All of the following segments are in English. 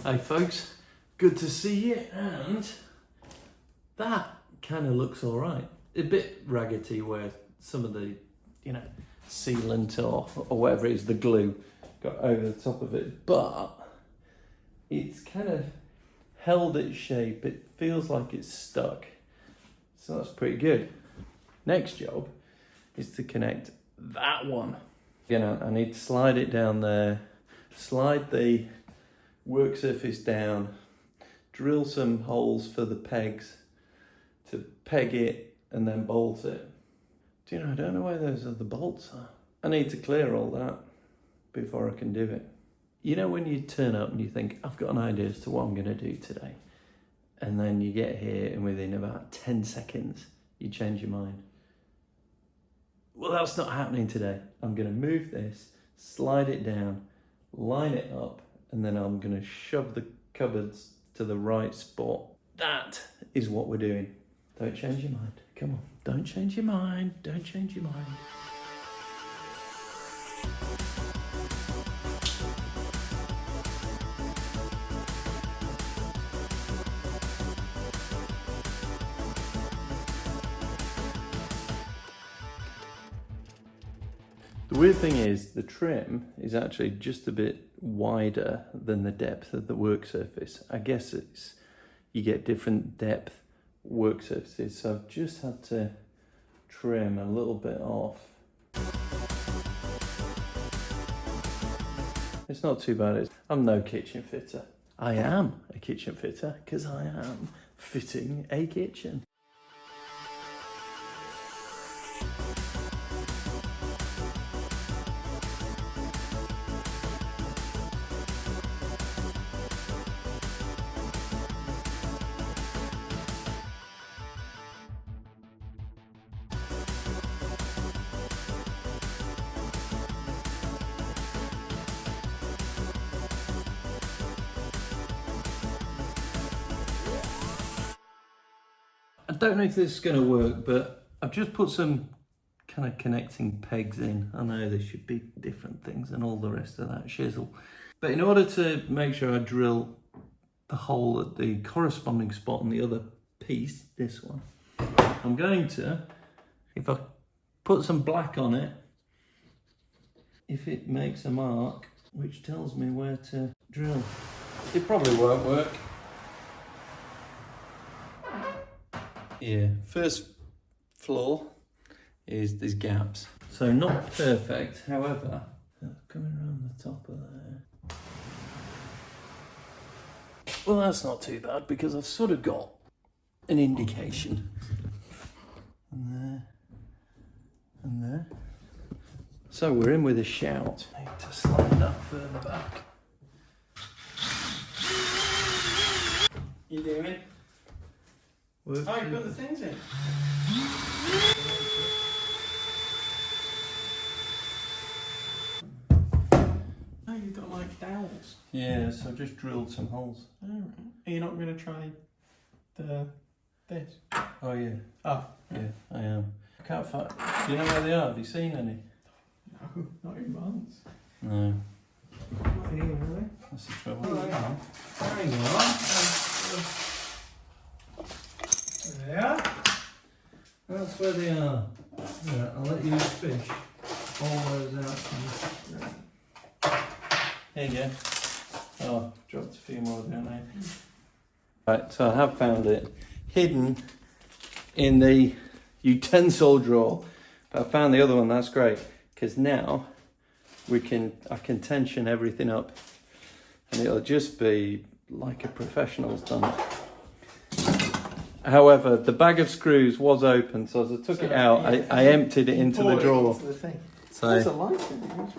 Hey folks, good to see you, and that kind of looks all right. A bit raggedy where some of the, sealant or whatever it is, the glue got over the top of it, but it's kind of held its shape. It feels like it's stuck, so that's pretty good. Next job is to connect that one. I need to slide it down there, slide the work surface down, drill some holes for the pegs to peg it and then bolt it. I don't know where those other bolts are. I need to clear all that before I can do it. When you turn up and you think, I've got an idea as to what I'm going to do today, and then you get here and within about 10 seconds you change your mind. Well, that's not happening today. I'm going to move this, slide it down, line it up, and then I'm going to shove the cupboards to the right spot. That is what we're doing. Don't change your mind. Come on, don't change your mind. Don't change your mind. The weird thing is the trim is actually just a bit wider than the depth of the work surface. I guess you get different depth work surfaces, so I've just had to trim a little bit off. It's not too bad. I'm no kitchen fitter. I am a kitchen fitter because I am fitting a kitchen. I don't know if this is going to work, but I've just put some kind of connecting pegs in. I know there should be different things and all the rest of that shizzle. But in order to make sure I drill the hole at the corresponding spot on the other piece, this one, I'm going to, if I put some black on it, if it makes a mark, which tells me where to drill. It probably won't work. Yeah, first floor is these gaps. So not perfect, however, coming around the top of there. Well, that's not too bad because I've sort of got an indication. And there, and there. So we're in with a shout. I need to slide that further back. You doing? Oh, you put the things in. Oh, you've got like dowels. Yeah, so I've just drilled some holes. Alright. Are you not going to try this? Oh yeah. Oh. Yeah, I am. I can't find. Do you know where they are? Have you seen any? No, not in months. No. Not here, really. That's the trouble. Oh, hang on. Hang on. There. That's where they are. Yeah, I'll let you fish all those out. Here you go. Oh, dropped a few more down there. Right, so I have found it hidden in the utensil drawer. But I found the other one. That's great because now I can tension everything up, and it'll just be like a professional's done it. However, the bag of screws was open, so as I took it out, yeah, I emptied it into the drawer. Into the thing. So there's a light in it as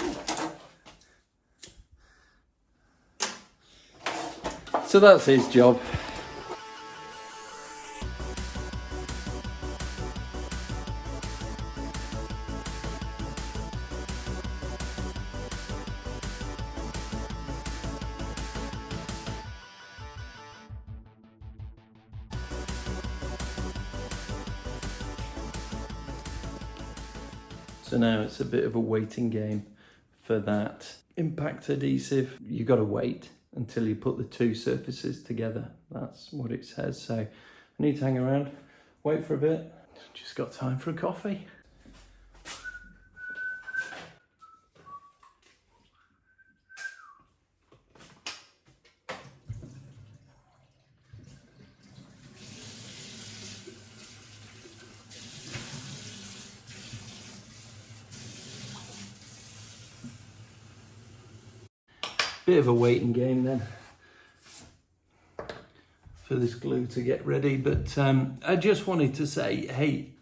well. So that's his job. So now it's a bit of a waiting game for that impact adhesive. You've got to wait until you put the two surfaces together. That's what it says. So I need to hang around, wait for a bit. Just got time for a coffee. Bit of a waiting game then for this glue to get ready, but I just wanted to say, hey,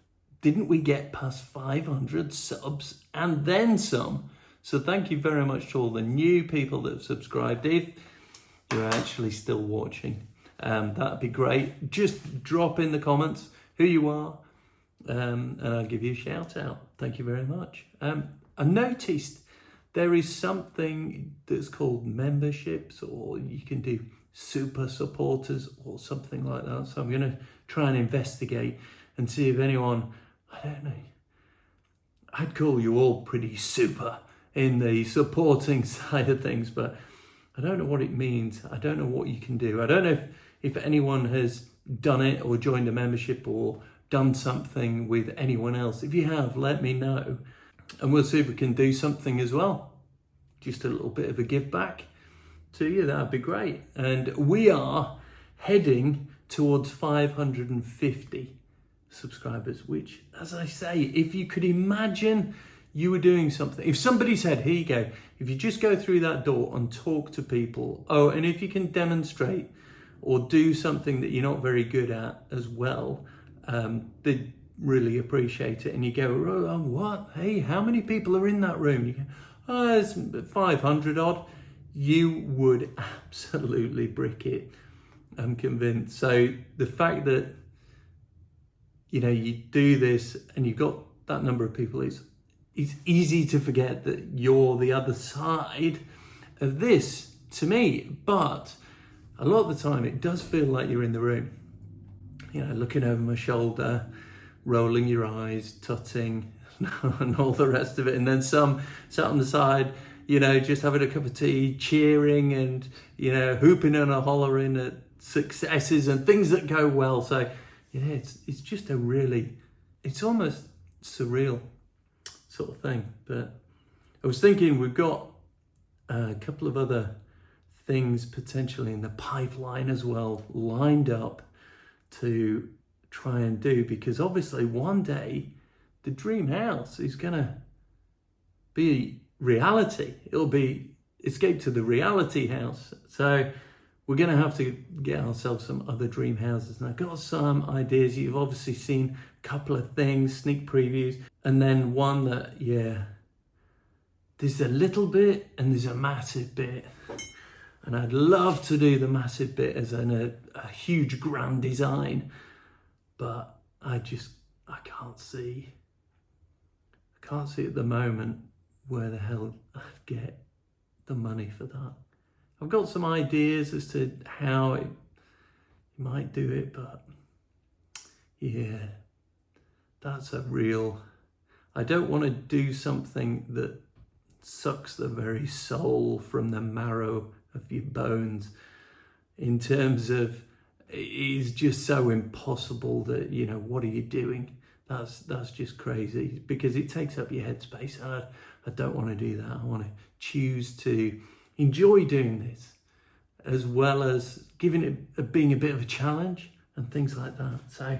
didn't we get past 500 subs and then some? So thank you very much to all the new people that have subscribed. If you're actually still watching, that'd be great. Just drop in the comments who you are, and I'll give you a shout out. Thank you very much. I noticed there is something that's called memberships, or you can do super supporters or something like that. So I'm going to try and investigate and see if anyone, I don't know, I'd call you all pretty super in the supporting side of things, but I don't know what it means. I don't know what you can do. I don't know if anyone has done it or joined a membership or done something with anyone else. If you have, let me know. And we'll see if we can do something as well. Just a little bit of a give back to you, that'd be great. And we are heading towards 550 subscribers, which, as I say, if you could imagine you were doing something, if somebody said, here you go, if you just go through that door and talk to people, oh, and if you can demonstrate or do something that you're not very good at as well, they'd really appreciate it. And you go, oh, what? Hey, how many people are in that room? You go, oh, it's 500 odd. You would absolutely brick it, I'm convinced. So the fact that, you know, you do this and you've got that number of people, it's easy to forget that you're the other side of this to me. But a lot of the time it does feel like you're in the room, you know, looking over my shoulder, rolling your eyes, tutting, and all the rest of it. And then some sat on the side, you know, just having a cup of tea, cheering and, you know, hooping and hollering at successes and things that go well. So, yeah, it's just a really, it's almost surreal sort of thing. But I was thinking we've got a couple of other things potentially in the pipeline as well, lined up to try and do, because obviously one day the dream house is gonna be reality. It'll be escape to the reality house. So we're gonna have to get ourselves some other dream houses. And I've got some ideas. You've obviously seen a couple of things, sneak previews, and then one that, yeah, there's a little bit and there's a massive bit. And I'd love to do the massive bit as a huge grand design, but I can't see at the moment where the hell I'd get the money for that. I've got some ideas as to how it might do it, but yeah, that's a real, I don't want to do something that sucks the very soul from the marrow of your bones, in terms of it is just so impossible that, you know, what are you doing? That's just crazy, because it takes up your headspace, and I don't want to do that. I want to choose to enjoy doing this, as well as giving it being a bit of a challenge and things like that. So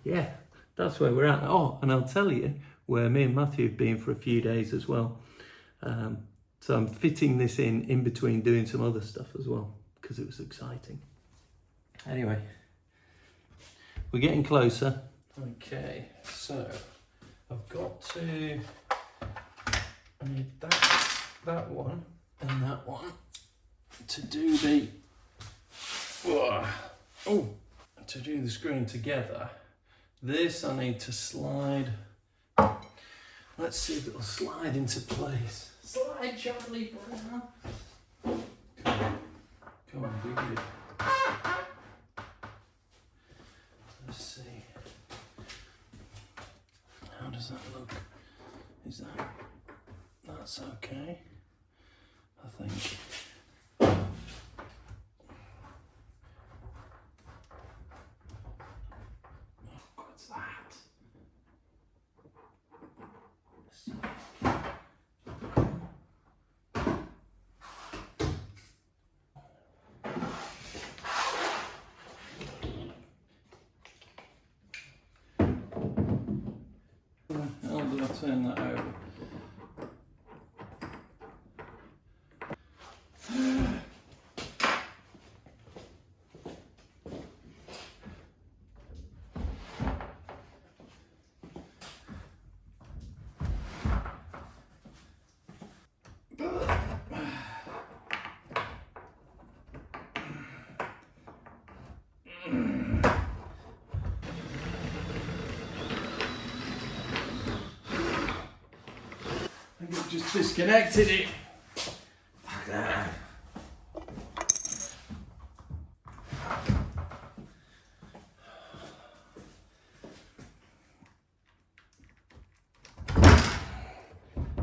yeah, that's where we're at. Oh, and I'll tell you where me and Matthew have been for a few days as well. So I'm fitting this in between doing some other stuff as well, because it was exciting. Anyway, we're getting closer. Okay, so I've got to, I need that one and that one to do the, to do the screwing together. This I need to slide. Let's see if it'll slide into place. Slide, Charlie Brown. Come on, be good. Let's see. How does that look? That's okay, I think. How do I turn that over? I think I've just disconnected it. Fuck that.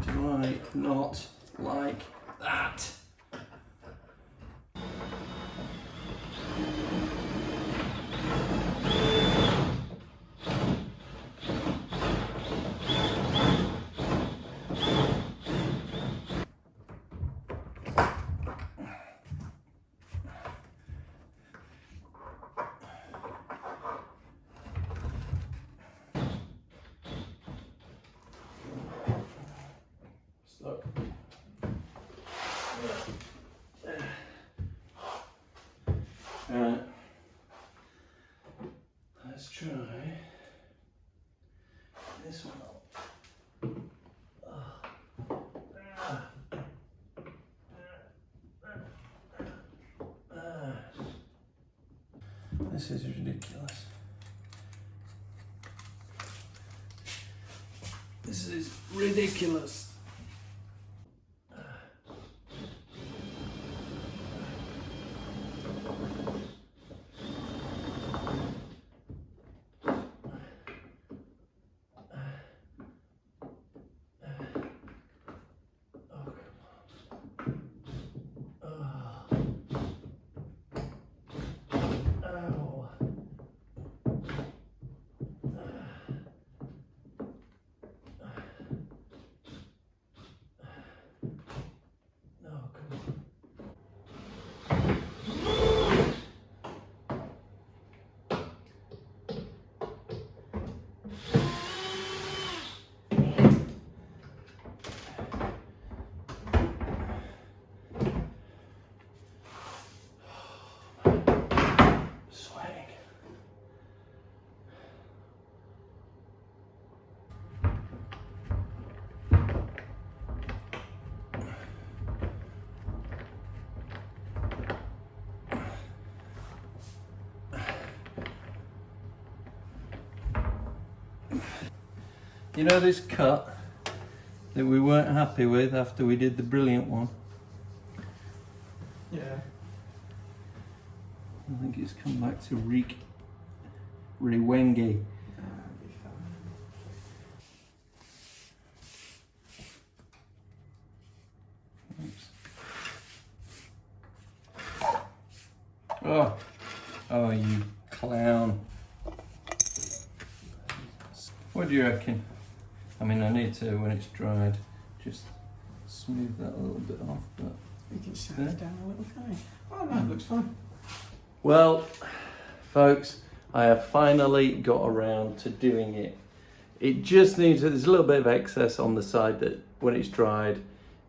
Do I not like that? Stuck. Alright, let's try this one up. This is ridiculous. This is ridiculous. You know this cut that we weren't happy with after we did the brilliant one? Yeah. I think it's come back to reek Rewenge. Oh, oh, you clown. What do you reckon? I mean, I need to, when it's dried, just smooth that a little bit off, but... We can sand it down a little, can't we? Oh, no, it looks fine. Well, folks, I have finally got around to doing it. It just needs, there's a little bit of excess on the side that when it's dried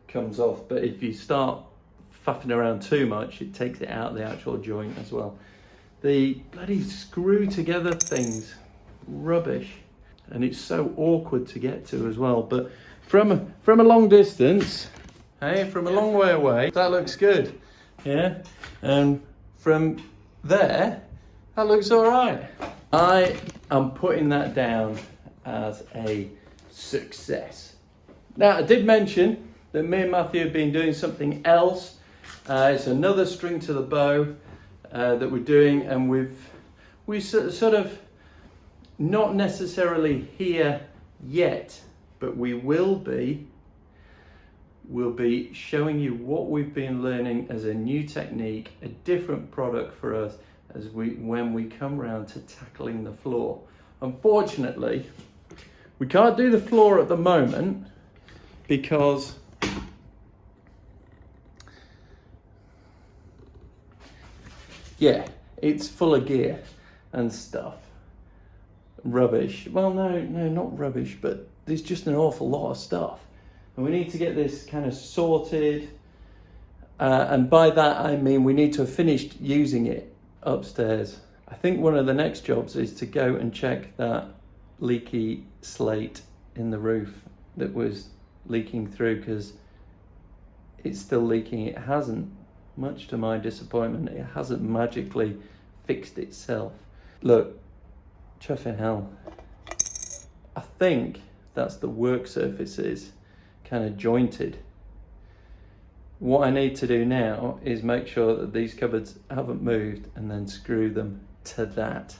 comes off, but if you start faffing around too much, it takes it out of the actual joint as well. The bloody screw together things, rubbish. And it's so awkward to get to as well. But from a long distance, hey, from a long way away, that looks good. Yeah, and from there, that looks all right. I am putting that down as a success. Now, I did mention that me and Matthew have been doing something else. It's another string to the bow that we're doing, and we sort of not necessarily here yet, but we will be. We'll be showing you what we've been learning as a new technique, a different product for us as when we come round to tackling the floor. Unfortunately, we can't do the floor at the moment because yeah, it's full of gear and stuff. Rubbish. Well, no, not rubbish, but there's just an awful lot of stuff. And we need to get this kind of sorted. And by that, I mean we need to have finished using it upstairs. I think one of the next jobs is to go and check that leaky slate in the roof that was leaking through, because it's still leaking. It hasn't, much to my disappointment, it hasn't magically fixed itself. Look, chuffing hell. I think that's the work surfaces kind of jointed. What I need to do now is make sure that these cupboards haven't moved and then screw them to that.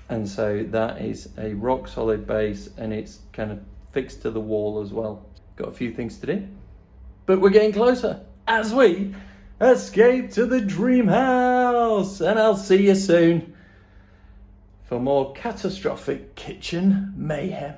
And so that is a rock solid base and it's kind of fixed to the wall as well. Got a few things to do, but we're getting closer as we escape to the dream house. And I'll see you soon for more catastrophic kitchen mayhem.